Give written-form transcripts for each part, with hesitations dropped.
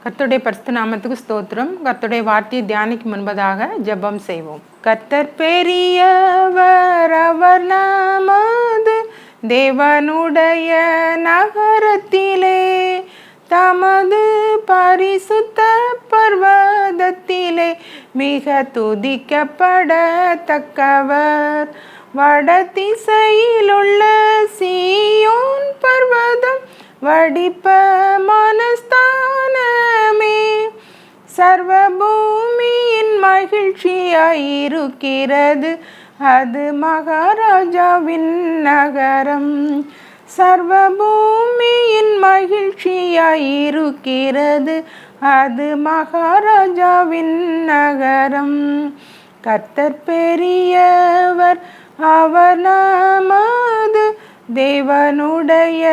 கர்த்தருடைய பரிசுத்த நாமத்துக்கு ஸ்தோத்திரம். கர்த்தருடைய வார்த்தையை தியானிக்கு முன்பதாக ஜெபம் செய்வோம். கர்த்தர் பெரியவர், அவர் நமது தேவனுடைய நகரத்திலே, தமது பரிசுத்த பர்வதத்திலே மிக துதிக்கப்படத்தக்கவர். வடதிசையிலுள்ள சீயோன் பர்வதம் வடிப்ப மனஸ்தானமே, சர்வபூமியின் மகிழ்ச்சியாயிருக்கிறது, அது மகாராஜாவின் நகரம். சர்வபூமியின் மகிழ்ச்சியாயிருக்கிறது, அது மகாராஜாவின் நகரம். கர்த்தர் பெரியவர், அவர் நமது தேவனுடைய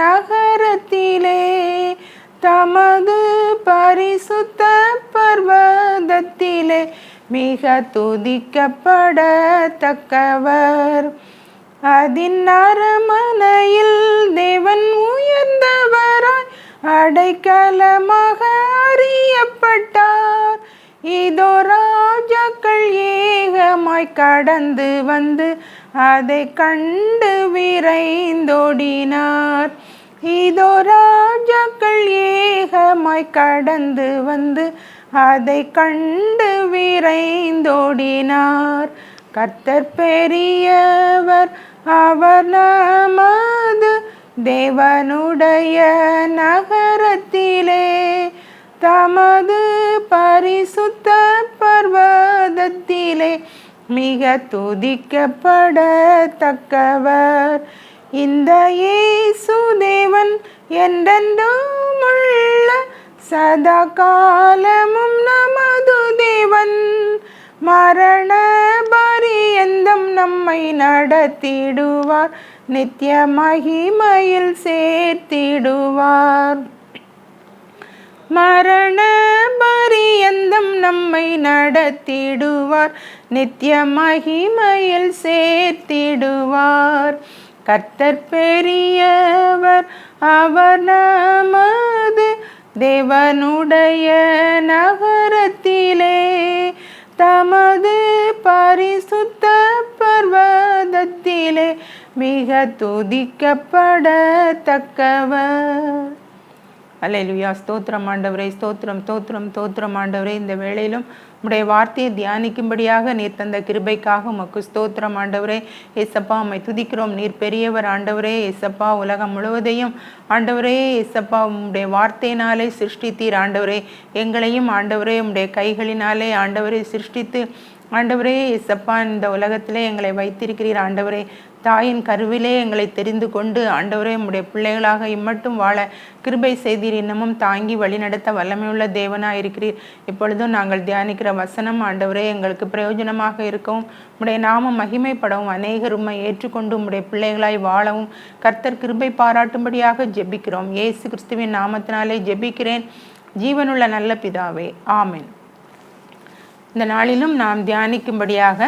நகரத்திலே, தமது பரிசுத்த பர்வதத்திலே மிக துதிக்கப்படத்தக்கவர். அதின் அரமனையில் தேவன் உயர்ந்தவராய் அடைக்கலமாக அறியப்பட்டார். இதோ ராஜாக்கள் ஏகமாய் கடந்து வந்து அதை கண்டு விரைந்தோடினார். இதோ ராஜாக்கள் ஏகமாய் கடந்து வந்து அதை கண்டு விரைந்தோடினார். கர்த்தர் பெரியவர், அவர் நமது தேவனுடைய நகரத்திலே, தமது பரிசுத்த பர்வதத்திலே மிக துதிக்கப்படத்தக்கவர். இந்த இயேசு தேவன் என்றென்றும் உள்ள சதா காலமும் நமது தேவன். மரண பரியந்தம் நம்மை நடத்திடுவார், நித்திய மகிமையில் சேர்த்திடுவார். மரண பரியந்தம் நம்மை நடத்திடுவார், நித்திய மகிமையில் சேர்த்திடுவார். கர்த்தர் பெரியவர், அவர் நமது தேவனுடைய நகரத்திலே, தமது பரிசுத்த பர்வதத்திலே மிக துதிக்கப்படத்தக்கவர். அல்லேலூயா. ஸ்தோத்திரம் ஆண்டவரே, ஸ்தோத்திரம் தோத்திரம் தோத்திரம் ஆண்டவரே. இந்த வேளையிலும் உம்முடைய வார்த்தையை தியானிக்கும்படியாக நீர் தந்த கிருபைக்காக உமக்கு ஸ்தோத்திரம் ஆண்டவரே. ஏசப்பா, உம்மை துதிக்கிறோம். நீர் பெரியவர் ஆண்டவரே. ஏசப்பா, உலகம் முழுவதையும் ஆண்டவரே ஏசப்பா உம்முடைய வார்த்தையினாலே சிருஷ்டித்தீர் ஆண்டவரே. எங்களையும் ஆண்டவரே உம்முடைய கைகளினாலே ஆண்டவரே சிருஷ்டித்து ஆண்டவரே ஏசப்பா இந்த உலகத்திலே எங்களை வைத்திருக்கிறீர் ஆண்டவரே. தாயின் கருவிலே எங்களை தெரிந்து கொண்டு ஆண்டவரே உம்முடைய பிள்ளைகளாக இம்மட்டும் வாழ கிருபை செய்தீர். இன்னமும் தாங்கி வழிநடத்த வல்லமையுள்ள தேவனாக இருக்கிறீர். இப்பொழுதும் நாங்கள் தியானிக்கிற வசனம் ஆண்டவரே எங்களுக்கு பிரயோஜனமாக இருக்கவும், உம்முடைய நாமம் மகிமைப்படவும், அநேகர் உம்மை ஏற்றுக்கொண்டு உம்முடைய பிள்ளைகளாய் வாழவும் கர்த்தர் கிருபை பாராட்டும்படியாக ஜெபிக்கிறோம். இயேசு கிறிஸ்துவின் நாமத்தினாலே ஜெபிக்கிறேன், ஜீவனுள்ள நல்ல பிதாவே, ஆமென். இந்த நாளிலும் நாம் தியானிக்கும்படியாக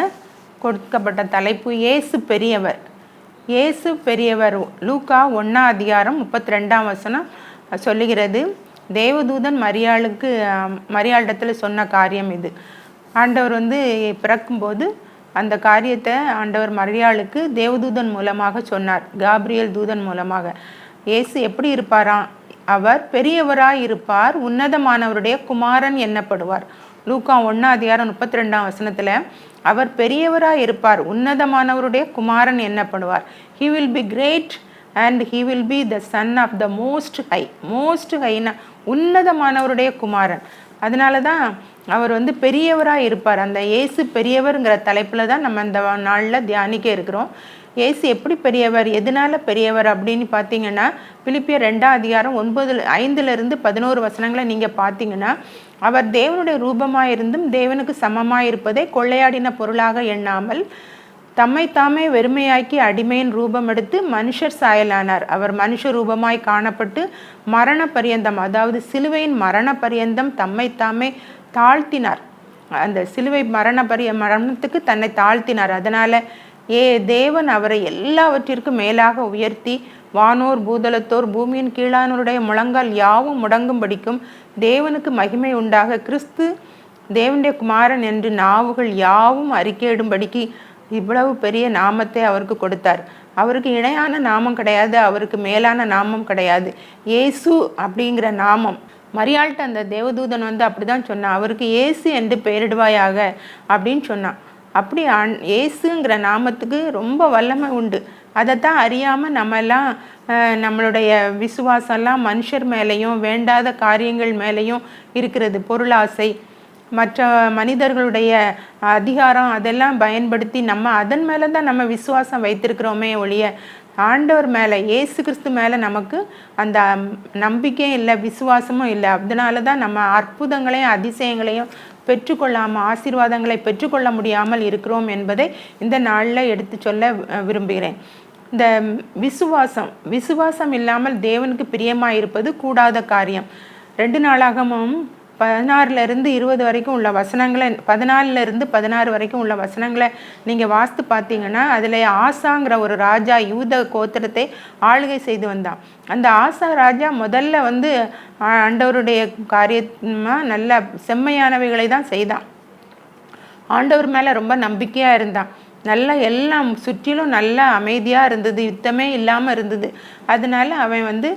கொடுக்கப்பட்ட தலைப்பு இயேசு பெரியவர். இயேசு பெரியவர். லூக்கா 1 அதிகாரம் 32 சொல்லுகிறது. தேவதூதன் மரியாளிடத்தில் சொன்ன காரியம் இது. ஆண்டவர் பிறக்கும்போது அந்த காரியத்தை ஆண்டவர் மரியாளுக்கு தேவதூதன் மூலமாக சொன்னார், காபிரியல் தூதன் மூலமாக. இயேசு எப்படி இருப்பாராம்? அவர் பெரியவராய் இருப்பார், உன்னதமானவருடைய குமாரன் எண்ணப்படுவார். லூக்கா 1 அதிகாரம் 32 அவர் பெரியவராய் இருப்பார், உன்னதமானவருடைய குமாரன் எண்ணப்படுவார். He will be great and he will be the son of the most high. most highனா உன்னதமானவருடைய குமாரன். அதனால தான் அவர் பெரியவராய் இருப்பார். அந்த இயேசு பெரியவர்ங்கிற தலைப்பில் தான் நம்ம இந்த நாளில் தியானிக்க இருக்கிறோம். இயேசு எப்படி பெரியவர், எதனால பெரியவர் அப்படின்னு பார்த்தீங்கன்னா, பிலிப்பியர் 2 அதிகாரம் 5-11 நீங்கள் பார்த்தீங்கன்னா, அவர் தேவனுடைய ரூபமாயிருந்தும் தேவனுக்கு சமமாயிருப்பதை கொள்ளையாடின பொருளாக எண்ணாமல் தம்மை தாமே வெறுமையாக்கி அடிமையின் ரூபம் எடுத்து மனுஷர் சாயலானார். அவர் மனுஷ ரூபமாய் காணப்பட்டு மரண பரியந்தம், அதாவது சிலுவையின் மரண பரியந்தம் தம்மை தாமே தாழ்த்தினார். அந்த சிலுவை மரணத்துக்கு தன்னை தாழ்த்தினார். அதனால தேவன் அவரை எல்லாவற்றிற்கும் மேலாக உயர்த்தி வானோர் பூதலத்தோர் பூமியின் கீழானோருடைய முழங்கால் யாவும் முடங்கும்படிக்கும் தேவனுக்கு மகிமை உண்டாக கிறிஸ்து தேவனுடைய குமாரன் என்று நாவுகள் யாவும் அறிக்கையிடும்படிக்கு இவ்வளவு பெரிய நாமத்தை அவருக்கு கொடுத்தார். அவருக்கு இணையான நாமம் கிடையாது, அவருக்கு மேலான நாமம் கிடையாது. இயேசு அப்படிங்கிற நாமம் மரியாள்கிட்ட அந்த தேவதூதன் வந்து அப்படி தான் சொன்னான், அவருக்கு இயேசு என்று பெயரிடுவாயாக அப்படின்னு சொன்னான். அப்படி இயேசுங்கிற நாமத்துக்கு ரொம்ப வல்லமை உண்டு. அதைத்தான் அறியாமல் நம்மெல்லாம் நம்மளுடைய விசுவாசம்லாம் மனுஷர் மேலேயும் வேண்டாத காரியங்கள் மேலேயும் இருக்கிறது. பொருளாசை, மற்ற மனிதர்களுடைய அதிகாரம், அதெல்லாம் பயன்படுத்தி நம்ம அதன் மேலே தான் நம்ம விசுவாசம் வைத்திருக்கிறோமே ஒழிய ஆண்டவர் மேலே, இயேசு கிறிஸ்து மேலே நமக்கு அந்த நம்பிக்கையும் இல்லை, விசுவாசமும் இல்லை. அதனால தான் நம்ம அற்புதங்களையும் அதிசயங்களையும் பெற்றுக்கொள்ளாமல், ஆசீர்வாதங்களை பெற்றுக்கொள்ள முடியாமல் இருக்கிறோம் என்பதை இந்த நாளில் எடுத்து சொல்ல விரும்புகிறேன். இந்த விசுவாசம் இல்லாமல் தேவனுக்கு பிரியமாக இருப்பது கூடாத காரியம். 2 நாளாகமும் 16 20 வரைக்கும் உள்ள வசனங்களை, 14 16 வரைக்கும் உள்ள வசனங்களை நீங்கள் வாசித்து பார்த்தீங்கன்னா, அதில் ஆசாங்கிற ஒரு ராஜா யூத கோத்திரத்தை ஆளுகை செய்து வந்தான். அந்த ஆசா ராஜா முதல்ல வந்து ஆண்டவருடைய காரியமாக நல்ல செம்மையானவைகளை தான் செய்தான். ஆண்டவர் மேலே ரொம்ப நம்பிக்கையாக இருந்தான். நல்லா எல்லாம் சுற்றிலும் நல்லா அமைதியாக இருந்தது, யுத்தமே இல்லாமல் இருந்தது. அதனால அவன் வந்து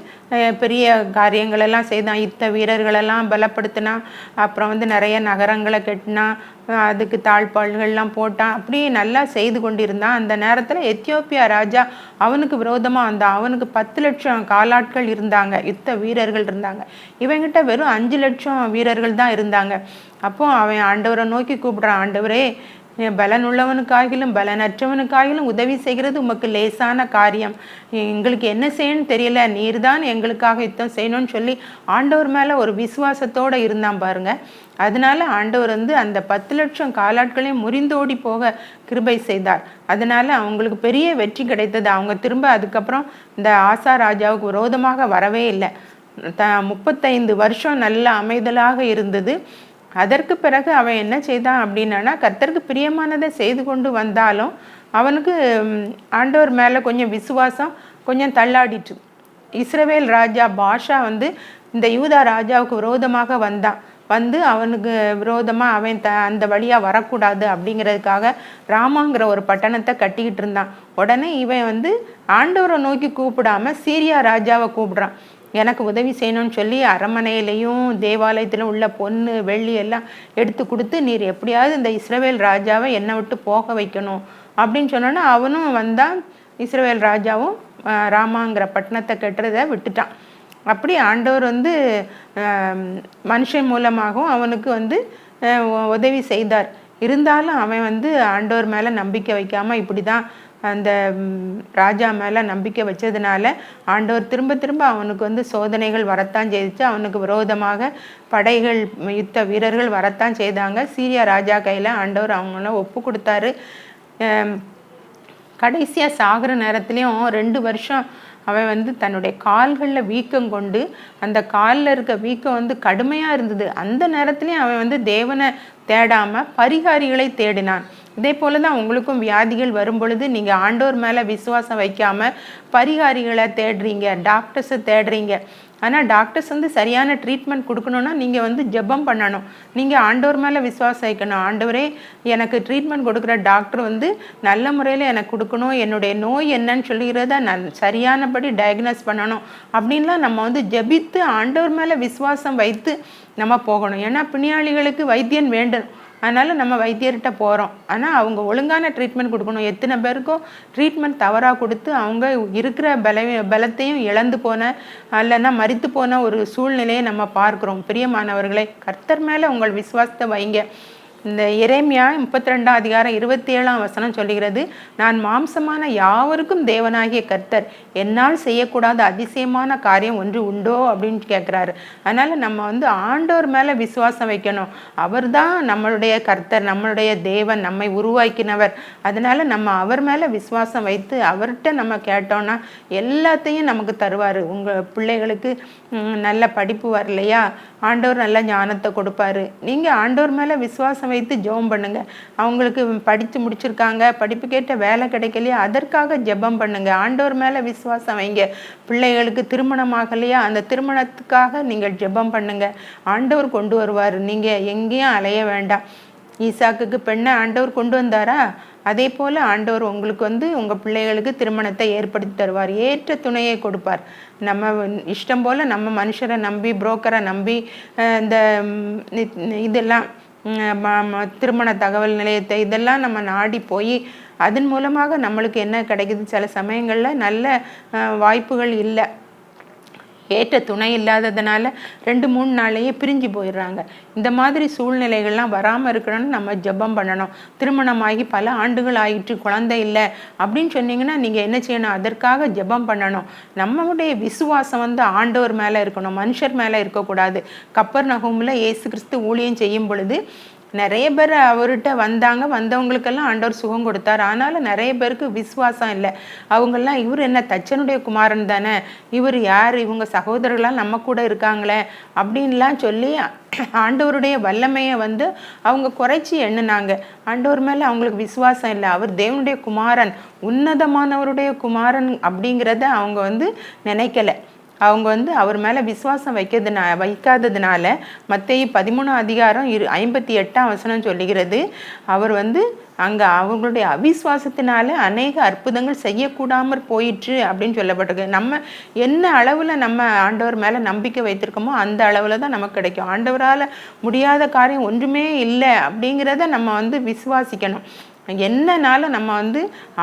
பெரிய காரியங்களெல்லாம் செய்தான். யுத்த வீரர்களெல்லாம் பலப்படுத்தினான். அப்புறம் வந்து நிறைய நகரங்களை கட்டினான், அதுக்கு தாழ்பாள்கள்லாம் போட்டான். அப்படியே நல்லா செய்து கொண்டிருந்தான். அந்த நேரத்தில் எத்தியோப்பியா ராஜா அவனுக்கு விரோதமாக வந்தான். அவனுக்கு 10 லட்சம் காலாட்கள் இருந்தாங்க, யுத்த வீரர்கள் இருந்தாங்க. இவங்கிட்ட வெறும் 5 லட்சம் வீரர்கள் தான் இருந்தாங்க. அப்போ அவன் ஆண்டவரை நோக்கி கூப்பிடுறான், ஆண்டவரே, பலனுள்ளவனுக்காகிலும் பலனற்றவனுக்காகிலும் உதவி செய்கிறது உமக்கு லேசான காரியம். எங்களுக்கு என்ன செய்யணும்னு தெரியல, நீர் தான் எங்களுக்காக யுத்தம் செய்யணும்னு சொல்லி ஆண்டவர் மேலே ஒரு விசுவாசத்தோடு இருந்தான் பாருங்க. அதனால ஆண்டவர் வந்து அந்த 10 லட்சம் காலாட்களையும் முறிந்தோடி போக கிருபை செய்தார். அதனால அவங்களுக்கு பெரிய வெற்றி கிடைத்தது. அவங்க திரும்ப அதுக்கப்புறம் இந்த ஆசா ராஜாவுக்கு விரோதமாக வரவே இல்லை. 35 வருஷம் நல்ல அமைதலாக இருந்தது. அதற்கு பிறகு அவன் என்ன செய்தான் அப்படின்னா, கர்த்தருக்கு பிரியமானதை செய்து கொண்டு வந்தாலும் அவனுக்கு ஆண்டவர் மேலே கொஞ்சம் விசுவாசம் கொஞ்சம் தள்ளாடிட்டு. இஸ்ரவேல் ராஜா பாஷா வந்து இந்த யூதா ராஜாவுக்கு விரோதமாக வந்தான். வந்து அவனுக்கு விரோதமாக அவன் அந்த வழியாக வரக்கூடாது அப்படிங்கிறதுக்காக ராமாங்கிற ஒரு பட்டணத்தை கட்டிக்கிட்டு இருந்தான். உடனே இவன் வந்து ஆண்டவரை நோக்கி கூப்பிடாம சீரியா ராஜாவை கூப்பிடுறான், எனக்கு உதவி செய்யணும்னு சொல்லி அரண்மனையிலையும் தேவாலயத்திலும் உள்ள பொண்ணு வெள்ளி எல்லாம் எடுத்து கொடுத்து, நீர் எப்படியாவது இந்த இஸ்ரவேல் ராஜாவை என்னை விட்டு போக வைக்கணும் அப்படின்னு சொன்னோன்னா அவனும் வந்தான். இஸ்ரவேல் ராஜாவும் ராமாங்கிற பட்டணத்தை கட்டுறதை விட்டுட்டான். அப்படி ஆண்டவர் வந்து மனுஷன் மூலமாகவும் அவனுக்கு வந்து உதவி செய்தார். இருந்தாலும் அவன் வந்து ஆண்டவர் மேலே நம்பிக்கை வைக்காமல் இப்படி தான் அந்த ராஜா மேலே நம்பிக்கை வச்சதுனால ஆண்டவர் திரும்ப திரும்ப அவனுக்கு வந்து சோதனைகள் வரத்தான் செய்துச்சு. அவனுக்கு விரோதமாக படைகள், யுத்த வீரர்கள் வரத்தான் செய்தாங்க. சீரியா ராஜா கையில் ஆண்டவர் அவங்கள ஒப்பு கொடுத்தாரு. கடைசியாக சாகிற நேரத்துலேயும் 2 வருஷம் அவன் வந்து தன்னுடைய கால்களில் வீக்கம் கொண்டு, அந்த காலில் இருக்க வீக்கம் வந்து கடுமையாக இருந்தது. அந்த நேரத்துலேயும் அவன் வந்து தேவனை தேடாமல் பரிகாரிகளை தேடினான். இதே போல தான் உங்களுக்கும் வியாதிகள் வரும் பொழுது நீங்கள் ஆண்டவர் மேலே விசுவாசம் வைக்காமல் பரிகாரிகளை தேடுறீங்க, டாக்டர்ஸை தேடுறீங்க. ஆனால் டாக்டர்ஸ் வந்து சரியான ட்ரீட்மெண்ட் கொடுக்கணுன்னா நீங்கள் வந்து ஜெபம் பண்ணணும். நீங்கள் ஆண்டவர் மேலே விசுவாசம் வைக்கணும். ஆண்டவரே, எனக்கு ட்ரீட்மெண்ட் கொடுக்குற டாக்டர் வந்து நல்ல முறையில் எனக்கு கொடுக்கணும், என்னுடைய நோய் என்னன்னு சொல்லிக்கிறத நான் சரியானபடி டயக்னோஸ் பண்ணணும் அப்படின்லாம் நம்ம வந்து ஜெபித்து ஆண்டவர் மேலே விசுவாசம் வைத்து நம்ம போகணும். ஏன்னா பிணியாளிகளுக்கு வைத்தியன் வேண்டும், அதனால் நம்ம வைத்தியர்கிட்ட போகிறோம். ஆனால் அவங்க ஒழுங்கான ட்ரீட்மெண்ட் கொடுக்கணும். எத்தனை பேருக்கும் ட்ரீட்மெண்ட் தவறாக கொடுத்து அவங்க இருக்கிற பலத்தையும் இழந்து போன, இல்லைன்னா மரித்து போன ஒரு சூழ்நிலையை நம்ம பார்க்குறோம். பிரியமானவர்களை, கர்த்தர் மேலே உங்கள் விசுவாசத்தை வைங்க. இந்த எரேமியா 32 அதிகாரம் 27 வசனம் சொல்லுகிறது, நான் மாம்சமான யாவருக்கும் தேவனாகிய கர்த்தர், என்னால் செய்யக்கூடாத அதிசயமான காரியம் ஒன்று உண்டோ அப்படின்னு கேட்குறாரு. அதனால் நம்ம வந்து ஆண்டவர் மேலே விசுவாசம் வைக்கணும். அவர் தான் நம்மளுடைய கர்த்தர், நம்மளுடைய தேவன், நம்மை உருவாக்கினவர். அதனால் நம்ம அவர் மேலே விசுவாசம் வைத்து அவர்கிட்ட நம்ம கேட்டோன்னா எல்லாத்தையும் நமக்கு தருவார். உங்கள் பிள்ளைகளுக்கு நல்ல படிப்பு வரலையா, ஆண்டவர் நல்ல ஞானத்தை கொடுப்பாரு. நீங்கள் ஆண்டவர் மேலே விசுவாசம் வைத்து ஜெபம் பண்ணுங்க. அவங்களுக்கு படித்து முடிச்சிருக்காங்க, படிப்புக்கேற்ற வேலை கிடைக்கலையா, அதற்காக ஜெபம் பண்ணுங்க. ஆண்டவர் மேலே விசுவாசம் வைங்க. பிள்ளைகளுக்கு திருமணம் ஆகலையா, அந்த திருமணத்துக்காக நீங்கள் ஜெபம் பண்ணுங்க. ஆண்டவர் கொண்டு வருவார். நீங்கள் எங்கேயும் அலைய வேண்டாம். ஈசாக்குக்கு பெண்ணை ஆண்டவர் கொண்டு வந்தாரா, அதே போல் ஆண்டவர் உங்களுக்கு உங்கள் பிள்ளைகளுக்கு திருமணத்தை ஏற்படுத்தி தருவார். ஏற்ற துணையை கொடுப்பார். நம்ம இஷ்டம் போல் நம்ம மனுஷரை நம்பி, புரோக்கரை நம்பி, இந்த இதெல்லாம் திருமண தகவல் நிலையத்தை இதெல்லாம் நம்ம நாடி போய் அதன் மூலமாக நம்மளுக்கு என்ன கிடைக்குது, சில சமயங்களில் நல்ல வாய்ப்புகள் இல்லை. ஏற்ற துணை இல்லாததுனால 2-3 நாளையே பிரிஞ்சு போயிடுறாங்க. இந்த மாதிரி சூழ்நிலைகள்லாம் வராமல் இருக்கணும்னு நம்ம ஜெபம் பண்ணணும். திருமணமாகி பல ஆண்டுகள் ஆயிற்று, குழந்தை இல்லை அப்படின்னு சொன்னீங்கன்னா நீங்கள் என்ன செய்யணும், அதற்காக ஜெபம் பண்ணணும். நம்மளுடைய விசுவாசம் ஆண்டவர் மேலே இருக்கணும், மனுஷர் மேலே இருக்கக்கூடாது. கப்பர்நகூமில் இயேசு கிறிஸ்து ஊழியம் செய்யும் பொழுது நிறைய பேர் அவர்கிட்ட வந்தவங்களுக்கெல்லாம் ஆண்டவர் சுகம் கொடுத்தார். ஆனாலும் நிறைய பேருக்கு விசுவாசம் இல்லை. அவங்கெல்லாம் இவர் என்ன தச்சனுடைய குமாரன் தானே, இவர் யார், இவங்க சகோதரர்களாம் நம்ம கூட இருக்காங்களே அப்படின்லாம் சொல்லி ஆண்டவருடைய வல்லமையை அவங்க குறைச்சி எண்ணினாங்க. ஆண்டவர் மேலே அவங்களுக்கு விசுவாசம் இல்லை. அவர் தேவனுடைய குமாரன், உன்னதமானவருடைய குமாரன் அப்படிங்கிறத அவங்க நினைக்கல. அவங்க அவர் மேலே விசுவாசம் வைக்காததுனால மத்தேயு 13:58 சொல்லுகிறது, அவர் அங்கே அவங்களுடைய அவிசுவாசத்தினால அநேக அற்புதங்கள் செய்யக்கூடாமற் போயிற்று அப்படின்னு சொல்லப்பட்டிருக்கு. நம்ம என்ன அளவில் நம்ம ஆண்டவர் மேலே நம்பிக்கை வைத்திருக்கோமோ அந்த அளவில் தான் நமக்கு கிடைக்கும். ஆண்டவரால் முடியாத காரியம் ஒன்றுமே இல்லை அப்படிங்கிறத நம்ம விசுவாசிக்கணும். என்னன்னாலும் நம்ம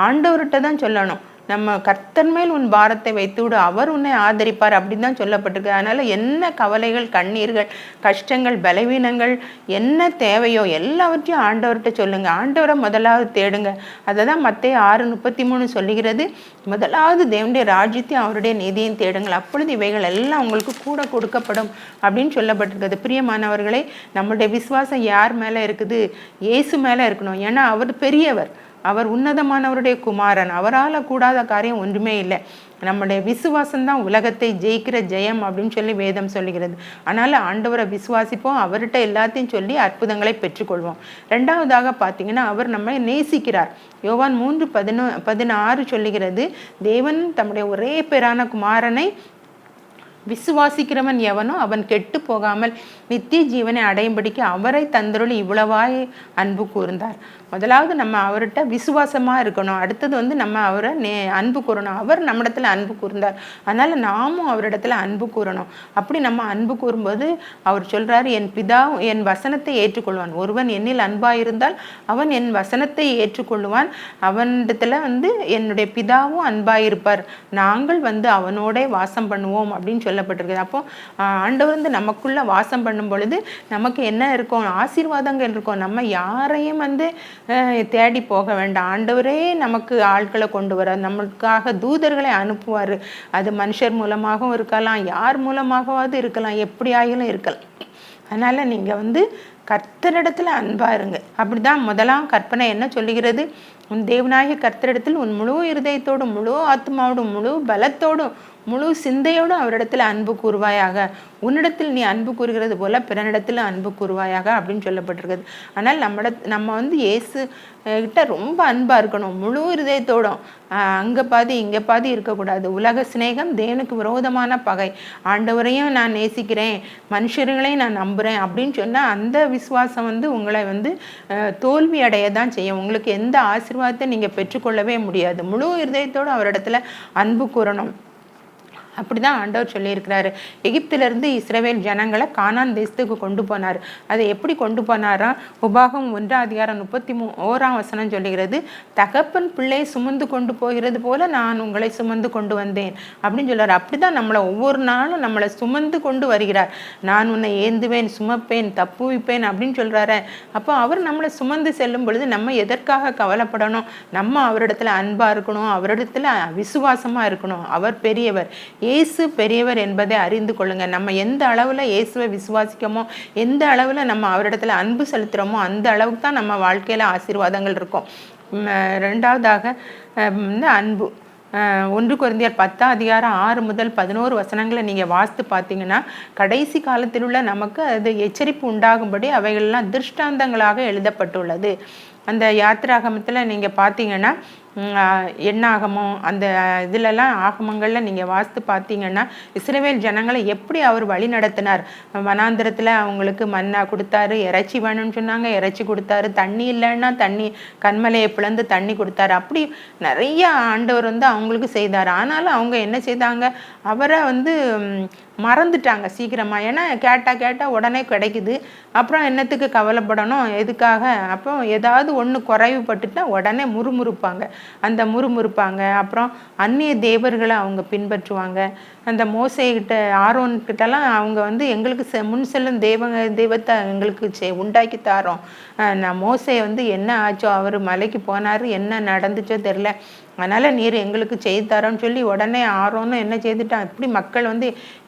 ஆண்டவர்கிட்ட தான் சொல்லணும். நம்ம கர்த்தர் மேல் உன் பாரத்தை வைத்து விடு, அவர் உன்னை ஆதரிப்பார் அப்படின்னு தான் சொல்லப்பட்டிருக்கு. அதனால் என்ன கவலைகள், கண்ணீர்கள், கஷ்டங்கள், பலவீனங்கள் என்ன தேவையோ எல்லாவற்றையும் ஆண்டவர்கிட்ட சொல்லுங்கள். ஆண்டவரை முதலாவது தேடுங்க. அதை தான் மத்தேயு 6:33 சொல்லுகிறது. முதலாவது தேவனுடைய ராஜ்யத்தையும் அவருடைய நீதியையும் தேடுங்கள், அப்பொழுது இவைகள் எல்லாம் உங்களுக்கு கூட கொடுக்கப்படும் அப்படின்னு சொல்லப்பட்டிருக்குது. பிரியமானவர்களே, நம்மளுடைய விசுவாசம் யார் மேலே இருக்குது? இயேசு மேலே இருக்கணும். ஏன்னா அவர் பெரியவர், அவர் உன்னதமானவருடைய குமாரன், அவரால் கூடாத காரியம் ஒன்றுமே இல்லை. நம்முடைய விசுவாசம்தான் உலகத்தை ஜெயிக்கிற ஜெயம் அப்படின்னு சொல்லி வேதம் சொல்லுகிறது. அதனால் ஆண்டவரை விசுவாசிப்போம், அவர்கிட்ட எல்லாத்தையும் சொல்லி அற்புதங்களை பெற்றுக்கொள்வோம். ரெண்டாவதாக பார்த்தீங்கன்னா, அவர் நம்மை நேசிக்கிறார். யோவான் 3:16 சொல்லுகிறது, தேவன் தம்முடைய ஒரே பேரான குமாரனை விசுவாசிக்கிறவன் எவனோ அவன் கெட்டு போகாமல் நித்திய ஜீவனை அடையும்படிக்கு அவரை தந்தருளி இவ்வளவாய் அன்பு கூர்ந்தார். முதலாவது நம்ம அவர்கிட்ட விசுவாசமாக இருக்கணும். அடுத்தது நம்ம அவரை அன்பு கூறணும். அவர் நம்மிடத்துல அன்பு கூர்ந்தார், அதனால் நாமும் அவரிடத்துல அன்பு கூறணும். அப்படி நம்ம அன்பு கூறும்போது அவர் சொல்கிறாரு, என் பிதா என் வசனத்தை ஏற்றுக்கொள்வான், ஒருவன் என்னில் அன்பாயிருந்தால் அவன் என் வசனத்தை ஏற்றுக்கொள்ளுவான், அவனிடத்துல என்னுடைய பிதாவும் அன்பாயிருப்பார், நாங்கள் அவனோட வாசம் பண்ணுவோம் அப்படின்னு சொல்லப்பட்டிருக்கு. அப்போ ஆண்டவர் நமக்குள்ள வாசம் பண்ணும் பொழுது நமக்கு என்ன இருக்கும்? ஆசீர்வாதங்கள் இருக்கும். நம்ம யாரையும் தேடி போக வேண்டாம். ஆண்டவரே நமக்கு ஆட்களை கொண்டு வர, நமக்காக தூதர்களை அனுப்புவார். அது மனுஷர் மூலமாகவும் இருக்கலாம், யார் மூலமாகவாவது இருக்கலாம், எப்படி ஆகிலும் இருக்கலாம். அதனால் நீங்கள் கர்த்தரிடத்தில் அன்பாக இருங்க. அப்படிதான் முதலாம் கற்பனை என்ன சொல்லுகிறது? உன் தேவனாகிய கர்த்தரிடத்தில் உன் முழு இருதயத்தோடும், முழு ஆத்மாவோடும், முழு பலத்தோடும், முழு சிந்தையோடு அவரிடத்தில் அன்பு கூறுவாயாக. உன்னிடத்தில் நீ அன்பு கூறுகிறது போல பிறனிடத்தில் அன்பு கூறுவாயாக அப்படின்னு சொல்லப்பட்டிருக்குது. ஆனால் நம்ம இயேசு கிட்ட ரொம்ப அன்பாக இருக்கணும், முழு இருதயத்தோடும். அங்கே பாதி இங்கே பாதி இருக்கக்கூடாது. உலக சிநேகம் தேவனுக்கு விரோதமான பகை. ஆண்டவரையும் நான் நேசிக்கிறேன், மனுஷர்களையும் நான் நம்புகிறேன் அப்படின்னு சொன்னால் அந்த விசுவாசம் உங்களை தோல்வி அடைய தான் செய்யும். உங்களுக்கு எந்த ஆசீர்வாதத்தை நீங்கள் பெற்றுக்கொள்ளவே முடியாது. முழு இருதயத்தோடு அவரிடத்துல அன்பு கூறணும். அப்படிதான் ஆண்டவர் சொல்லியிருக்கிறாரு. எகிப்திலிருந்து இஸ்ரவேல் ஜனங்களை கானான் தேசத்துக்கு கொண்டு போனார். அதை எப்படி கொண்டு போனாரா? உபாகம் 1:31 சொல்லுகிறது, தகப்பன் பிள்ளையை சுமந்து கொண்டு போகிறது போல நான் உங்களை சுமந்து கொண்டு வந்தேன் அப்படின்னு சொல்றாரு. அப்படிதான் நம்மளை ஒவ்வொரு நாளும் நம்மளை சுமந்து கொண்டு வருகிறார். நான் உன்னை ஏந்துவேன், சுமப்பேன், தப்புவிப்பேன் அப்படின்னு சொல்றாரு. அப்போ அவர் நம்மளை சுமந்து செல்லும் பொழுது நம்ம எதற்காக கவலைப்படணும்? நம்ம அவரிடத்துல அன்பா இருக்கணும், அவரிடத்துல விசுவாசமா இருக்கணும். அவர் பெரியவர், இயேசு பெரியவர் என்பதை அறிந்து கொள்ளுங்க. நம்ம எந்த அளவில் இயேசுவை விசுவாசிக்கமோ, எந்த அளவில் நம்ம அவரிடத்துல அன்பு செலுத்துகிறோமோ அந்த அளவுக்கு தான் நம்ம வாழ்க்கையில் ஆசீர்வாதங்கள் இருக்கும். ரெண்டாவதாக அன்பு. 1 கொரிந்தியர் 10ஆம் அதிகாரம் 6 முதல் 11 வசனங்களை நீங்கள் வாசித்து பார்த்தீங்கன்னா கடைசி காலத்தில் உள்ள நமக்கு அது எச்சரிப்பு உண்டாகும்படி அவைகள்லாம் திருஷ்டாந்தங்களாக எழுதப்பட்டுள்ளது. அந்த யாத்திராகமத்தில் நீங்கள் பார்த்தீங்கன்னா எண்ணாகமம் அந்த இதிலெல்லாம் ஆகமங்களில் நீங்கள் வாசித்து பார்த்தீங்கன்னா இஸ்ரவேல் ஜனங்களை எப்படி அவர் வழி நடத்தினார். வனாந்திரத்தில் அவங்களுக்கு மன்னா கொடுத்தாரு, இறைச்சி வேணும்னு சொன்னாங்க இறைச்சி கொடுத்தாரு, தண்ணி இல்லைன்னா தண்ணி கண்மலையை பிளந்து தண்ணி கொடுத்தாரு. அப்படி நிறைய ஆண்டவர் அவங்களுக்கு செய்தார். ஆனாலும் அவங்க என்ன செய்தாங்க, அவரை மறந்துட்டாங்க சீக்கிரமாக. ஏன்னா கேட்டால் உடனே கிடைக்குது, அப்புறம் என்னத்துக்கு கவலைப்படணும் எதுக்காக. அப்போ ஏதாவது ஒன்று குறைவுபட்டுட்டா உடனே முறுமுறுப்பாங்க. அந்த முறுமுறுப்பாங்க. அப்புறம் அந்நிய தேவர்களை அவங்க பின்பற்றுவாங்க. அந்த மோசைகிட்ட ஆரோன்கிட்டலாம் அவங்க எங்களுக்கு முன் செல்லும் தெய்வத்தை எங்களுக்கு உண்டாக்கி தாரோம். நான் மோசை என்ன ஆச்சோ, அவர் மலைக்கு போனார், என்ன நடந்துச்சோ தெரில, அதனால் நீர் எங்களுக்கு செய்து தரோன்னு சொல்லி உடனே ஆரோன்னு என்ன செய்துட்டான். இப்படி மக்கள்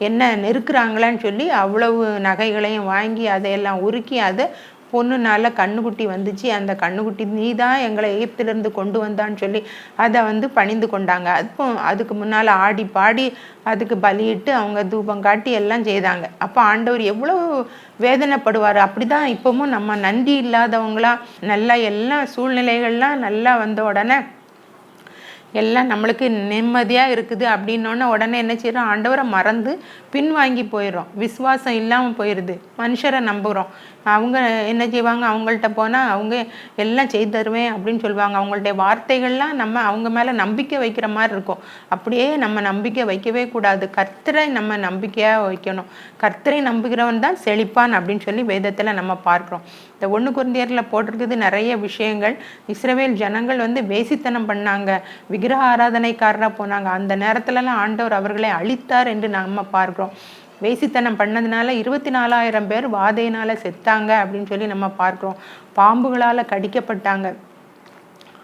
என்ன நெருக்குறாங்களான்னு சொல்லி அவ்வளவு நகைகளையும் வாங்கி அதையெல்லாம் உருக்கி அதை பொண்ணுனால கண்ணுக்குட்டி வந்துச்சு, அந்த கண்ணுக்குட்டி நீ தான் எங்களை எகிப்திலிருந்து கொண்டு வந்தான்னு சொல்லி அதை பணிந்து கொண்டாங்க. அதுக்கு முன்னால் ஆடி பாடி அதுக்கு பலியிட்டு அவங்க தூபம் காட்டி எல்லாம் செய்தாங்க. அப்போ ஆண்டவர் எவ்வளோ வேதனைப்படுவார். அப்படி தான் இப்போவும் நம்ம நன்றி இல்லாதவங்களா நல்லா எல்லா சூழ்நிலைகள்லாம் நல்லா வந்த உடனே எல்லாம் நம்மளுக்கு நிம்மதியாக இருக்குது அப்படின்னோடனே உடனே என்ன செய்கிறோம், ஆண்டவரை மறந்து பின்வாங்கி போயிடும். விசுவாசம் இல்லாமல் போயிடுது. மனுஷரை நம்புகிறோம். அவங்க என்ன செய்வாங்க, அவங்கள்ட்ட போனால் அவங்க எல்லாம் செய்து தருவேன் அப்படின்னு சொல்லுவாங்க. அவங்கள்ட்ட வார்த்தைகள்லாம் அவங்க மேலே நம்பிக்கை வைக்கிற மாதிரி இருக்கும். அப்படியே நம்ம நம்பிக்கை வைக்கவே கூடாது. கர்த்தரை நம்ம நம்பிக்கையாக வைக்கணும். கர்த்தரை நம்புகிறவன் தான் செழிப்பான் அப்படின்னு சொல்லி வேதத்தில் நம்ம பார்க்குறோம். இந்த 1 கொரிந்தியரில் போட்டிருக்குது நிறைய விஷயங்கள். இஸ்ரவேல் ஜனங்கள் வேசித்தனம் பண்ணாங்க, விக்கிரக ஆராதனைக்காரராக போனாங்க. அந்த நேரத்துலலாம் ஆண்டவர் அவர்களை அழித்தார் என்று நம்ம பார்க்குறோம். வேசித்தனம் பண்ணதுனால 24,000 பேர் வாதையினால் செத்தாங்க அப்படின்னு சொல்லி நம்ம பார்க்குறோம். பாம்புகளால் கடிக்கப்பட்டாங்க.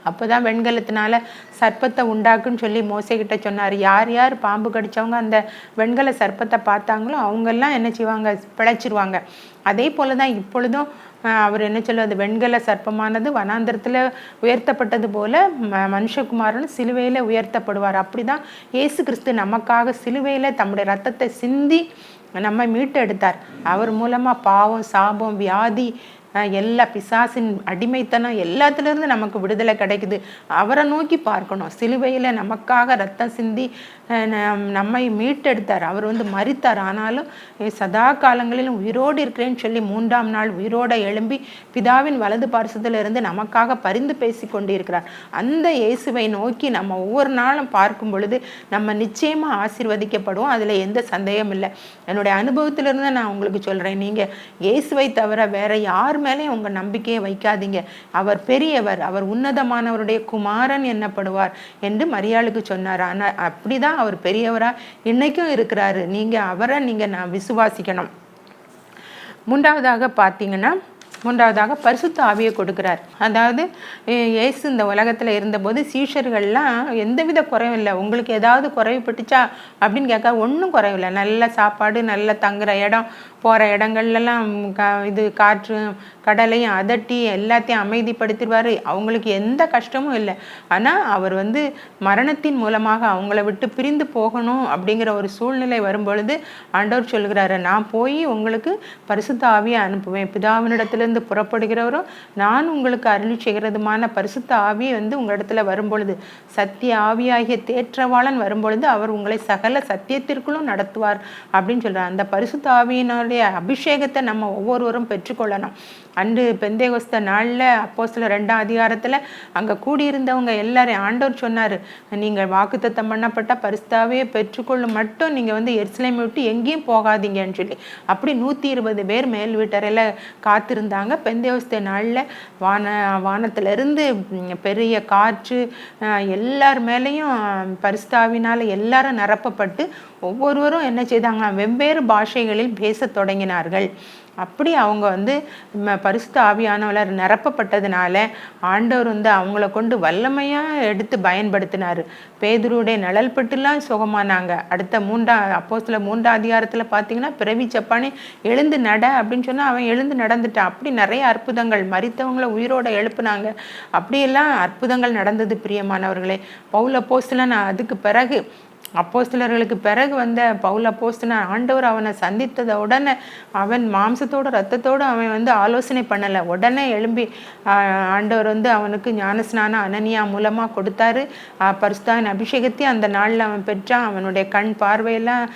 அப்போ தான் வெண்கலத்தினால சர்ப்பத்தை உண்டாக்குன்னு சொல்லி மோசைக்கிட்ட சொன்னார். யார் யார் பாம்பு கடித்தவங்க அந்த வெண்கல சர்ப்பத்தை பார்த்தாங்களோ அவங்கெல்லாம் என்ன செய்வாங்க, பிழைச்சிருவாங்க. அதே போல தான் இப்பொழுதும் அவர் என்ன சொல்லுவது, வெண்கல சர்ப்பமானது வனாந்திரத்தில் உயர்த்தப்பட்டது போல மனுஷகுமாரன் சிலுவையில் உயர்த்தப்படுவார். அப்படி தான் இயேசு கிறிஸ்து நமக்காக சிலுவையில் தம்முடைய ரத்தத்தை சிந்தி நம்மை மீட்டு எடுத்தார். அவர் மூலமாக பாவம், சாபம், வியாதி, எல்லா பிசாசின் அடிமைத்தனம் எல்லாத்துலேருந்து நமக்கு விடுதலை கிடைக்குது. அவரை நோக்கி பார்க்கணும். சிலுவையில் நமக்காக ரத்தம் சிந்தி நம்மை மீட்டெடுத்தார். அவர் மரித்தார். ஆனாலும் சதா காலங்களிலும் உயிரோடு இருக்கிறேன்னு சொல்லி 3ஆம் நாள் உயிரோடு எழும்பி பிதாவின் வலது பார்சத்தில் இருந்து நமக்காக பரிந்து பேசி கொண்டு இருக்கிறார். அந்த இயேசுவை நோக்கி நம்ம ஒவ்வொரு நாளும் பார்க்கும் பொழுது நம்ம நிச்சயமாக ஆசீர்வதிக்கப்படுவோம். அதில் எந்த சந்தேகம் இல்லை. என்னுடைய அனுபவத்திலிருந்து நான் உங்களுக்கு சொல்கிறேன், நீங்கள் இயேசுவை தவிர வேற யார் மேலேயும் உங்கள் நம்பிக்கையை வைக்காதீங்க. அவர் பெரியவர், அவர் உன்னதமானவருடைய குமாரன் என்னப்படுவார் என்று மரியாளுக்கு சொன்னார். ஆனால் அப்படிதான் அவர் பெரியவரா இன்னைக்கும் இருக்கிறாரு. அவரை நான் விசுவாசிக்கணும். மூன்றாவதாக பரிசுத்த ஆவியை கொடுக்கிறார். அதாவது இயேசு இந்த உலகத்தில் இருந்தபோது சீஷர்கள்லாம் எந்தவித குறைவும் இல்லை. உங்களுக்கு ஏதாவது குறைவுபட்டுச்சா அப்படின்னு கேட்க ஒன்றும் குறைவில்லை. நல்ல சாப்பாடு, நல்ல தங்குற இடம், போகிற இடங்கள்லாம் காற்று கடலையும் அதட்டி எல்லாத்தையும் அமைதிப்படுத்திடுவார். அவங்களுக்கு எந்த கஷ்டமும் இல்லை. ஆனால் அவர் மரணத்தின் மூலமாக அவங்கள விட்டு பிரிந்து போகணும் அப்படிங்கிற ஒரு சூழ்நிலை வரும்பொழுது ஆண்டவர் சொல்கிறாரு, நான் போய் உங்களுக்கு பரிசுத்த ஆவியை அனுப்புவேன். பிதாவினிடத்திலிருந்து புறப்படுகிறவரும் நான் உங்களுக்கு அருளி செய்கிறதுமான பரிசுத்த ஆவி உங்களிடத்துல வரும்பொழுது, சத்திய ஆவியாகிய தேற்றவாளன் வரும்பொழுது அவர் உங்களை சகல சத்தியத்திற்குள்ளும் நடத்துவார் அப்படின்னு சொல்றார். அந்த பரிசுத்த ஆவியினுடைய அபிஷேகத்தை நம்ம ஒவ்வொருவரும் பெற்றுக்கொள்ளணும். அன்று பெந்தேகோஸ்தே நாளில் அப்போஸ்தலர் 2ஆம் அதிகாரத்தில் அங்கே கூடியிருந்தவங்க எல்லாரையும் ஆண்டவர் சொன்னார், நீங்கள் வாக்குத்தத்தம் பண்ணப்பட்ட பரிசுத்தாவியை பெற்றுக்கொள்ளும் மட்டும் நீங்கள் எருசலேமை விட்டு எங்கேயும் போகாதீங்கன்னு சொல்லி. அப்படி 120 பேர் மேல் வீட்டறையில் காத்திருந்தாங்க. பெந்தேகோஸ்தே நாளில் வானத்திலிருந்து பெரிய காற்று எல்லார் மேலேயும் பரிசுத்தாவினால் எல்லாரும் நிரப்பப்பட்டு ஒவ்வொருவரும் என்ன செய்தாங்க, வெவ்வேறு பாஷைகளில் பேச தொடங்கினார்கள். அப்படி அவங்க வந்து பரிசுத்த ஆவியானவரால் நிரப்பப்பட்டதுனால ஆண்டவர் வந்து அவங்கள கொண்டு வல்லமையாக எடுத்து பயன்படுத்தினார். பேதுருடைய நிழல் பட்டுலாம் சுகமானாங்க. அடுத்த அப்போஸ்தலர் 3 அதிகாரத்தில் பார்த்தீங்கன்னா, பிறவி சப்பானே எழுந்து நட அப்படின்னு சொன்னால் அவன் எழுந்து நடந்துட்டான். அப்படி நிறைய அற்புதங்கள், மரித்தவங்களை உயிரோட எழுப்புனாங்க. அப்படியெல்லாம் அற்புதங்கள் நடந்தது பிரியமானவர்களே. பவுல் அப்போஸ்தலன் அதுக்கு பிறகு அப்போஸ்தலர்களுக்கு பிறகு வந்த பவுல் அப்போஸ்தலன் ஆண்டவர் அவனை சந்தித்ததை உடனே அவன் மாம்சத்தோட ரத்தத்தோடு அவன் வந்து ஆலோசனை பண்ணலை. உடனே எழும்பி ஆண்டவர் வந்து அவனுக்கு ஞானஸ்நானம் அனனியா மூலமாக கொடுத்தாரு. பரிசுத்தாவின் அபிஷேகத்தையும் அந்த நாளில் அவன் பெற்றான். அவனுடைய கண் பார்வையெல்லாம்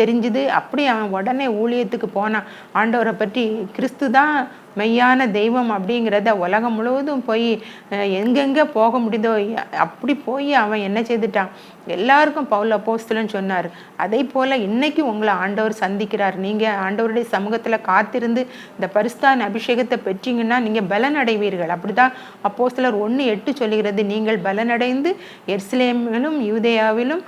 தெரிஞ்சுது. அப்படி அவன் உடனே ஊழியத்துக்கு போனான். ஆண்டவரை பற்றி கிறிஸ்து தான் மெய்யான தெய்வம் அப்படிங்கிறத உலகம் முழுவதும் போய் எங்கெங்கே போக முடியுதோ அப்படி போய் அவன் என்ன செய்துட்டான், எல்லாருக்கும் பவுல் அப்போஸ்தலன் சொன்னார். அதே போல் இன்னைக்கு உங்களை ஆண்டவர் சந்திக்கிறார். நீங்கள் ஆண்டவருடைய சமூகத்தில் காத்திருந்து இந்த பரிசுத்தாவின் அபிஷேகத்தை பெற்றீங்கன்னா நீங்கள் பலன் அடைவீர்கள். அப்படி தான் அப்போஸ்தலர் 1:8 சொல்லுகிறது, நீங்கள் பலனடைந்து எருசலேமிலும் யூதேயாவிலும்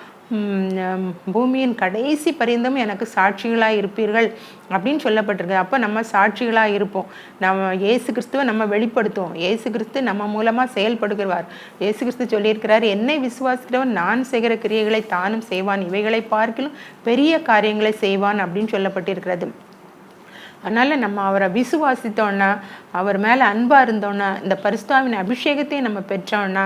பூமியின் கடைசி பரிந்தும் எனக்கு சாட்சிகளாக இருப்பீர்கள் அப்படின்னு சொல்லப்பட்டிருக்கு. அப்போ நம்ம சாட்சிகளாக இருப்போம். நம்ம இயேசு கிறிஸ்துவை நம்ம வெளிப்படுத்துவோம். இயேசு கிறிஸ்து நம்ம மூலமாக செயல்படுகிறார். இயேசு கிறிஸ்து சொல்லியிருக்கிறார், என்னை விசுவாசிக்கிறவன் நான் செய்கிற கிரியைகளை தானும் செய்வான், இவைகளை பார்க்கிலும் பெரிய காரியங்களை செய்வான் அப்படின்னு சொல்லப்பட்டிருக்கிறது. அதனால் நம்ம அவரை விசுவாசித்தோன்னா, அவர் மேலே அன்பாக இருந்தோன்னா, இந்த பரிசுத்தாவின் அபிஷேகத்தையும் நம்ம பெற்றோன்னா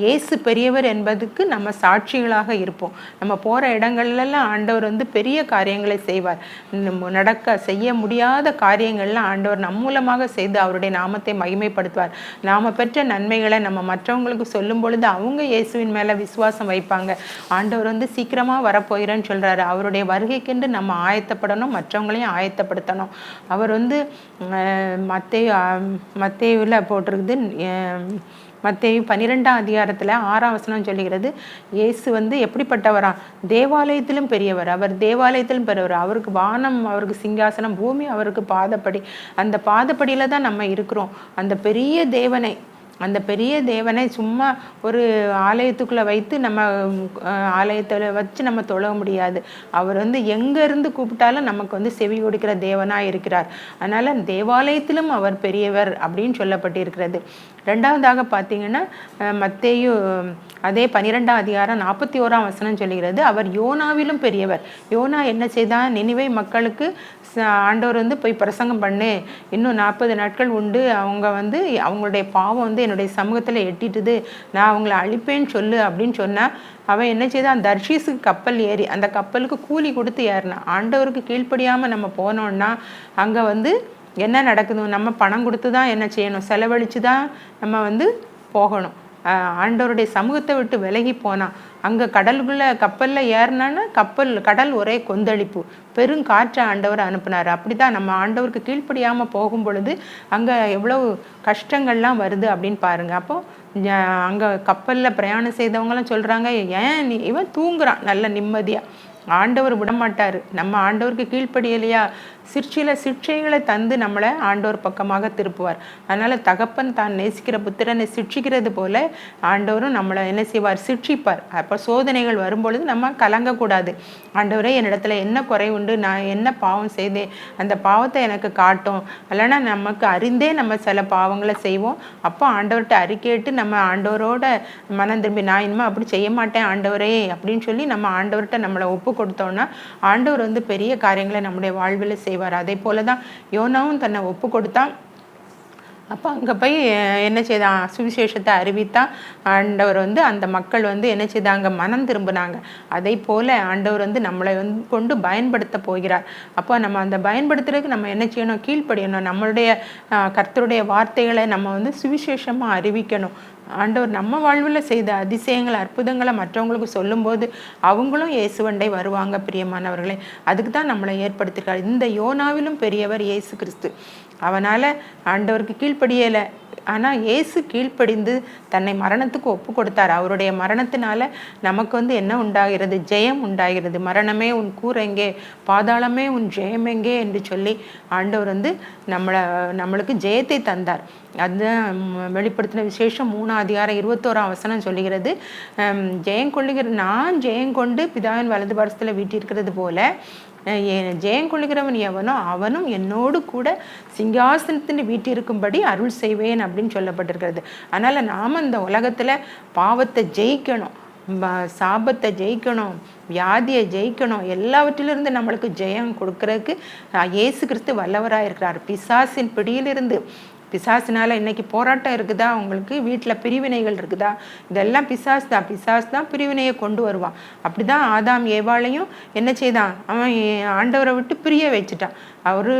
இயேசு பெரியவர் என்பதுக்கு நம்ம சாட்சிகளாக இருப்போம். நம்ம போகிற இடங்கள்லாம் ஆண்டவர் வந்து பெரிய காரியங்களை செய்வார். செய்ய முடியாத காரியங்கள்லாம் ஆண்டவர் நம் மூலமாக செய்து அவருடைய நாமத்தை மகிமைப்படுத்துவார். நாம் பெற்ற நன்மைகளை நம்ம மற்றவங்களுக்கு சொல்லும் பொழுது அவங்க இயேசுவின் மேலே விசுவாசம் வைப்பாங்க. ஆண்டவர் வந்து சீக்கிரமாக வரப்போகிறேன்னு சொல்கிறாரு. அவருடைய வருகைக்கென்று நம்ம ஆயத்தப்படணும், மற்றவங்களையும் ஆயத்தப்படுத்தணும். அவர் வந்து மத்தேயுல போட்டிருக்குது. மத்தேயு 12ஆம் அதிகாரத்தில் 6ஆம் வசனம் சொல்லுகிறது, இயேசு வந்து எப்படிப்பட்டவரா, தேவாலயத்திலும் பெரியவர். அவர் தேவாலயத்திலும் பெரியவர். அவருக்கு வானம் அவருக்கு சிங்காசனம், பூமி அவருக்கு பாதப்படி. அந்த பாதப்படியில் தான் நம்ம இருக்கிறோம். அந்த பெரிய தேவனை சும்மா ஒரு ஆலயத்துக்குள்ளே வைத்து நம்ம ஆலயத்தில் வச்சு நம்ம தொழ முடியாது. அவர் வந்து எங்கேருந்து கூப்பிட்டாலும் நமக்கு வந்து செவி கொடுக்கிற தேவனாக இருக்கிறார். அதனால் தேவாலயத்திலும் அவர் பெரியவர் அப்படின்னு சொல்லப்பட்டிருக்கிறது. ரெண்டாவதாக பார்த்தீங்கன்னா மத்தேயு அதே 12ஆம் அதிகாரம் 41ஆம் வசனம் சொல்லுகிறது, அவர் யோனாவிலும் பெரியவர். யோனா என்ன செய்தான், நினிவே மக்களுக்கு ஆண்டவர் வந்து போய் பிரசங்கம் பண்ணு, இன்னும் 40 நாட்கள் உண்டு, அவங்க வந்து அவங்களுடைய பாவம் வந்து என்னுடைய சமூகத்தில் எட்டிட்டுது, நான் அவங்கள அழிப்பேன்னு சொல்லு அப்படின்னு சொன்னால் அவன் என்ன செய்தான், தர்ஷீஸுக்கு கப்பல் ஏறி அந்த கப்பலுக்கு கூலி கொடுத்து ஏறினான். ஆண்டவருக்கு கீழ்ப்படியாமல் நம்ம போனோன்னா அங்கே வந்து என்ன நடக்குது, நம்ம பணம் கொடுத்து தான் என்ன செய்யணும், செலவழித்து தான் நம்ம வந்து போகணும். ஆண்டவருடைய சமூகத்தை விட்டு விலகி போனான். அங்கே கடலுக்குள்ளே கப்பலில் ஏறினான்னா கடல் ஒரே கொந்தளிப்பு, பெருங்காற்றை ஆண்டவர் அனுப்புனார். அப்படி தான் நம்ம ஆண்டவருக்கு கீழ்ப்படியாமல் போகும் பொழுது அங்கே எவ்வளவு கஷ்டங்கள்லாம் வருது அப்படின்னு பாருங்கள். அப்போது அங்கே கப்பலில் பிரயாணம் செய்தவங்களாம் சொல்கிறாங்க, ஏன் இவன் தூங்குறான் நல்ல நிம்மதியாக, ஆண்டவர் விடமாட்டார். நம்ம ஆண்டவருக்கு கீழ்ப்படியலையா சில சிக்ஷைகளை தந்து நம்மளை ஆண்டவர் பக்கமாக திருப்புவார். அதனால் தகப்பன் தான் நேசிக்கிற புத்திரனை சிக்ஷிக்கிறது போல ஆண்டவரும் நம்மளை என்ன செய்வார், சிக்ஷிப்பார். அப்போ சோதனைகள் வரும்பொழுது நம்ம கலங்கக்கூடாது. ஆண்டவரே என்னிடத்துல என்ன குறை உண்டு, நான் என்ன பாவம் செய்தேன், அந்த பாவத்தை எனக்கு காட்டும். இல்லைன்னா நமக்கு அறிந்தே நம்ம சில பாவங்களை செய்வோம். அப்போ ஆண்டவர்கிட்ட அறிக்கையிட்டு நம்ம ஆண்டவரோட மனம் திரும்பி நான் இனிமேல் அப்படி செய்ய மாட்டேன் ஆண்டவரே அப்படின்னு சொல்லி நம்ம ஆண்டவர்கிட்ட நம்மளை ஒப்பு கொடுத்தோன்னா ஆண்டவர் வந்து பெரிய காரியங்களை நம்முடைய வாழ்வில் செய்வார். அதே போல தான் யோனாவும் தன்னை ஒப்பு கொடுத்தான். அப்போ அங்கே போய் என்ன செய்தான், சுவிசேஷத்தை அறிவித்தான். ஆண்டவர் வந்து அந்த மக்கள் வந்து என்ன செய்தாங்க, மனம் திரும்பினாங்க. அதே போல் ஆண்டவர் வந்து நம்மளை வந்து கொண்டு பயன்படுத்த போகிறார். அப்போ நம்ம அந்த பயன்படுத்துறதுக்கு நம்ம என்ன செய்யணும், கீழ்ப்படியணும். நம்மளுடைய கர்த்தருடைய வார்த்தைகளை நம்ம வந்து சுவிசேஷமாக அறிவிக்கணும். ஆண்டவர் நம்ம வாழ்வில் செய்த அதிசயங்கள் அற்புதங்களை மற்றவங்களுக்கு சொல்லும்போது அவங்களும் இயேசுவண்டை வருவாங்க. பிரியமானவர்களே, அதுக்கு தான் நம்மளை ஏற்படுத்திருக்காரு. இந்த யோனாவிலும் பெரியவர் இயேசு கிறிஸ்து. அவனால் ஆண்டவருக்கு கீழ்ப்படியலை, ஆனால் இயேசு கீழ்ப்படிந்து தன்னை மரணத்துக்கு ஒப்பு கொடுத்தார். அவருடைய மரணத்தினால நமக்கு வந்து என்ன உண்டாகிறது, ஜெயம் உண்டாகிறது. மரணமே உன் கூரெங்கே, பாதாளமே உன் ஜெயம் எங்கே என்று சொல்லி ஆண்டவர் வந்து நம்மளுக்கு ஜெயத்தை தந்தார். அதுதான் வெளிப்படுத்தின விசேஷம் 3ஆம் அதிகாரம் 21ஆம் வசனம் சொல்லுகிறது, ஜெயம் கொள்ளுகிற நான் ஜெயம் கொண்டு பிதாவின் வலது பாரசத்தில் வீட்டிருக்கிறது போல ஜெயம் கொள்கிறவன் எவனோ அவனும் என்னோடு கூட சிங்காசனத்தின் வீட்டிற்கும்படி அருள் செய்வேன் அப்படின்னு சொல்லப்பட்டிருக்கிறது. அதனால் நாம் இந்த உலகத்தில் பாவத்தை ஜெயிக்கணும், சாபத்தை ஜெயிக்கணும், வியாதியை ஜெயிக்கணும், எல்லாவற்றிலிருந்து நம்மளுக்கு ஜெயம் கொடுக்கறதுக்கு இயேசு கிறிஸ்து வல்லவராக இருக்கிறார். பிசாசின் பிடியிலிருந்து, பிசாசினால் இன்னைக்கு போராட்டம் இருக்குதா, உங்களுக்கு வீட்டில் பிரிவினைகள் இருக்குதா, இதெல்லாம் பிசாஸ் தான் பிரிவினையை கொண்டு வருவான். அப்படி தான் ஆதாம் ஏவாளையும் என்ன செய்தான், அவன் ஆண்டவரை விட்டு பிரிய வச்சுட்டான். அவரு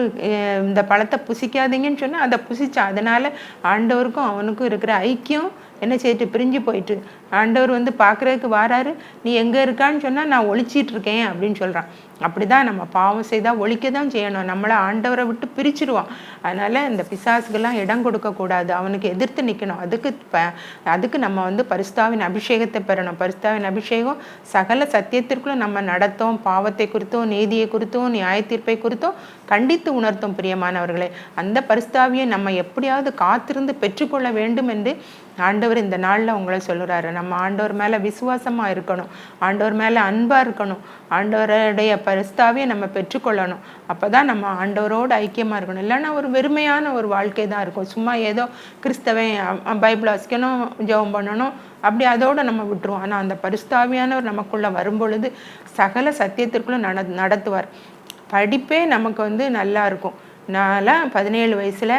இந்த பழத்தை புசிக்காதீங்கன்னு சொன்னால் அதை புசிச்சான். அதனால் ஆண்டவருக்கும் அவனுக்கும் இருக்கிற ஐக்கியம் என்ன செய்யிட்டு பிரிஞ்சு போயிட்டு, ஆண்டவர் பார்க்குறதுக்கு வாராரு, நீ எங்கே இருக்கான்னு சொன்னால் நான் ஒழிச்சிட்டு இருக்கேன் அப்படின்னு சொல்கிறான். அப்படி தான் நம்ம பாவம் செய்தால் ஒழிக்க தான் செய்யணும், நம்மளை ஆண்டவரை விட்டு பிரிச்சிருவான். அதனால் இந்த பிசாசுக்கெல்லாம் இடம் கொடுக்கக்கூடாது, அவனுக்கு எதிர்த்து நிற்கணும். அதுக்கு நம்ம பரிசுத்தாவின் அபிஷேகத்தை பெறணும். பரிசுத்தாவின் அபிஷேகம் சகல சத்தியத்திற்குள்ளும் நம்ம நடத்தும், பாவத்தை குறித்தும் நீதியை குறித்தும் நியாய தீர்ப்பை குறித்தும் கண்டித்து உணர்த்தும். பிரியமானவர்களே, அந்த பரிசுத்தாவியை நம்ம எப்படியாவது காத்திருந்து பெற்றுக்கொள்ள வேண்டும் என்று ஆண்டவர் இந்த நாளில் உங்களை சொல்லுறாரு. நம்ம ஆண்டவர் மேலே விசுவாசமாக இருக்கணும், ஆண்டவர் மேலே அன்பாக இருக்கணும், ஆண்டவருடைய பரிசுத்தாவியை நம்ம பெற்றுக்கொள்ளணும். அப்போ தான் நம்ம ஆண்டவரோடு ஐக்கியமாக இருக்கணும். இல்லைன்னா ஒரு வெறுமையான ஒரு வாழ்க்கை தான் இருக்கும். சும்மா ஏதோ கிறிஸ்தவன் பைபிள் வாசிக்கணும், ஜெபம் பண்ணணும், அப்படி அதோடு நம்ம விட்டுருவோம். ஆனால் அந்த பரிசுத்தாவியானவர் நமக்குள்ளே வரும்பொழுது சகல சத்தியத்திற்குள்ளும் நடத்துவார். படிப்பே நமக்கு நல்லா இருக்கும். நான்லாம் 17 வயசில்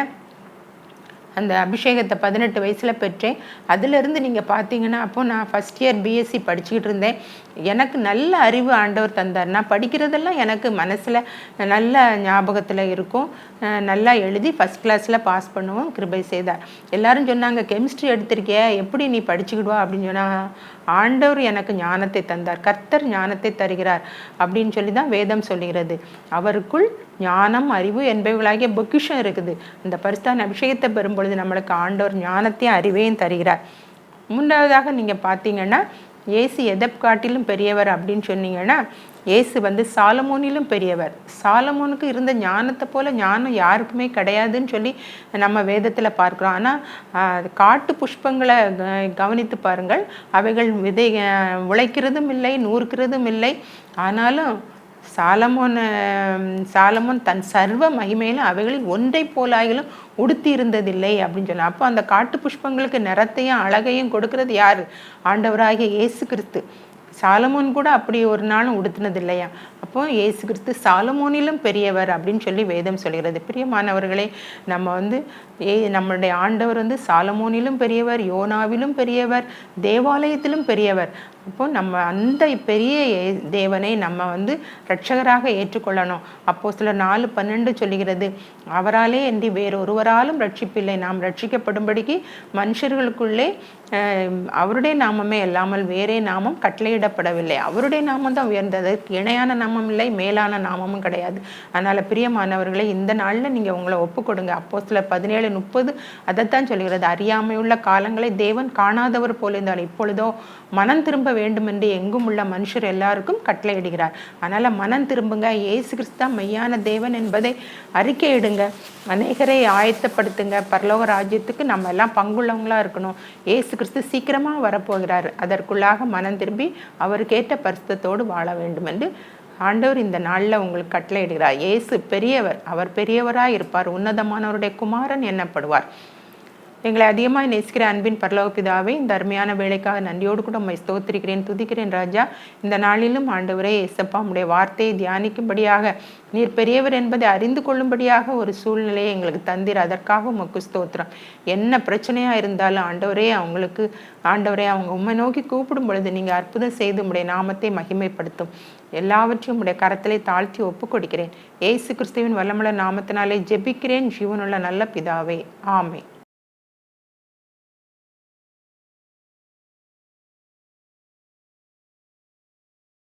அந்த அபிஷேகத்தை 18 வயசில் பெற்றேன். அதிலிருந்து நீங்கள் பார்த்தீங்கன்னா, அப்போது நான் ஃபஸ்ட் இயர் பிஎஸ்சி படிச்சுக்கிட்டு இருந்தேன். எனக்கு நல்ல அறிவு ஆண்டவர் தந்தார். நான் படிக்கிறதெல்லாம் எனக்கு மனசில் நல்ல ஞாபகத்தில் இருக்கும். நல்லா எழுதி ஃபஸ்ட் கிளாஸில் பாஸ் பண்ணுவோம், கிருபை செய்தார். எல்லாரும் சொன்னாங்க, கெமிஸ்ட்ரி எடுத்திருக்கிய, எப்படி நீ படிச்சுக்கிடுவா அப்படின்னு சொன்னால், ஆண்டவர் எனக்கு ஞானத்தை தந்தார், கர்த்தர் ஞானத்தை தருகிறார் அப்படின்னு சொல்லி தான் வேதம் சொல்லுகிறது. அவருக்குள் ஞானம் அறிவு என்பவைகளாகிய பொக்கிஷம் இருக்குது. இந்த பரிசுத்தான அபிஷேகத்தை பெறும்பொழுது நம்மளுக்கு ஆண்டவர் ஞானத்தையும் அறிவையும் தருகிறார். மூன்றாவதாக நீங்கள் பார்த்தீங்கன்னா, இயேசு எதை காட்டிலும் பெரியவர் அப்படின்னு சொன்னீங்கன்னா, இயேசு சாலமோனிலும் பெரியவர். சாலமோனுக்கு இருந்த ஞானத்தை போல ஞானம் யாருக்குமே கிடையாதுன்னு சொல்லி நம்ம வேதத்தில் பார்க்குறோம். ஆனால் காட்டு புஷ்பங்களை கவனித்து பாருங்கள், அவைகள் உழைக்கிறதும் இல்லை, நூறுக்கிறதும் இல்லை. ஆனாலும் சாலமோன் தன் சர்வ மகிமையிலும் அவைகளில் ஒன்றை போலாயிலும் உடுத்தி இருந்ததில்லை அப்படின்னு சொன்னா. அப்போ அந்த காட்டு புஷ்பங்களுக்கு நிறத்தையும் அழகையும் கொடுக்கறது யாரு? ஆண்டவராகிய இயேசு கிறிஸ்து. சாலமோன் கூட அப்படி ஒரு நாளும் உடுத்தினது இல்லையா? அப்போ இயேசு கிறிஸ்து சாலமோனிலும் பெரியவர் அப்படின்னு சொல்லி வேதம் சொல்கிறது. பிரியமானவர்களே, நம்ம நம்மளுடைய ஆண்டவர் சாலமோனிலும் பெரியவர், யோனாவிலும் பெரியவர், தேவாலயத்திலும் பெரியவர். அப்போ நம்ம அந்த பெரிய தேவனை நம்ம இரட்சகராக ஏற்றுக்கொள்ளணும். அப்போஸ்தலர் 4:12 சொல்லுகிறது, அவராலே என்று வேறொருவராலும் ரட்சிப்பில்லை, நாம் ரட்சிக்கப்படும்படிக்கு மனுஷர்களுக்குள்ளே அவருடைய நாமமே இல்லாமல் வேறே நாமம் கட்டளையிடப்படவில்லை. அவருடைய நாமம் தான் உயர்ந்தது, இணையான நாமம் இல்லை, மேலான நாமமும் கிடையாது. அதனால் பிரியமானவர்களை, இந்த நாளில் நீங்கள் உங்களை ஒப்பு கொடுங்க. அப்போஸ்தலர் 17:30 அதைத்தான் சொல்கிறது, அறியாமையுள்ள காலங்களை தேவன் காணாதவர் போல இருந்தால் இப்பொழுதோ மனம் திரும்ப வேண்டும் என்று எங்கும் உள்ள மனுஷர் எல்லாருக்கும் கட்டளையிடுகிறார். அதனால மனம் திரும்புங்க, இயேசு கிறிஸ்து மெய்யான தேவன் என்பதை அறிக்கையிடுங்க, அநேகரை ஆயத்தப்படுத்துங்க. பரலோக ராஜ்யத்துக்கு நம்ம எல்லாம் பங்குள்ளவங்களா இருக்கணும். இயேசு கிறிஸ்து சீக்கிரமா வரப்போகிறார். அதற்குள்ளாக மனம் திரும்பி அவருக்கேற்ற பரிசுத்தத்தோடு வாழ வேண்டும் என்று ஆண்டவர் இந்த நாளில் உங்களுக்கு கட்டளையிடுகிறார். இயேசு பெரியவர், அவர் பெரியவராக இருப்பார், உன்னதமானவருடைய குமாரன் எண்ணப்படுவார். எங்களை அதிகமாக நேசிக்கிற அன்பின் பரலோக பிதாவே, இந்த அருமையான வேலைக்காக நன்றியோடு கூட உம்மை ஸ்தோத்திரிக்கிறேன், துதிக்கிறேன் ராஜா. இந்த நாளிலும் ஆண்டவரே இயேசப்பா, உம்முடைய வார்த்தையை தியானிக்கும்படியாக, நீர் பெரியவர் என்பதை அறிந்து கொள்ளும்படியாக ஒரு சூழ்நிலையை எங்களுக்கு தந்தீர். அதற்காக உமக்கு ஸ்தோத்திரம். என்ன பிரச்சனையாக இருந்தாலும் ஆண்டவரே அவங்க உம்மை நோக்கி கூப்பிடும் பொழுது நீங்கள் அற்புதம் செய்து உம்முடைய நாமத்தை மகிமைப்படுத்தும். எல்லாவற்றையும் உம்முடைய கரத்திலே தாழ்த்தி ஒப்பு கொடுக்கிறேன். இயேசு கிறிஸ்துவின் வல்லமுள்ள நாமத்தினாலே ஜெபிக்கிறேன், ஜீவனுள்ள நல்ல பிதாவே, ஆமென்.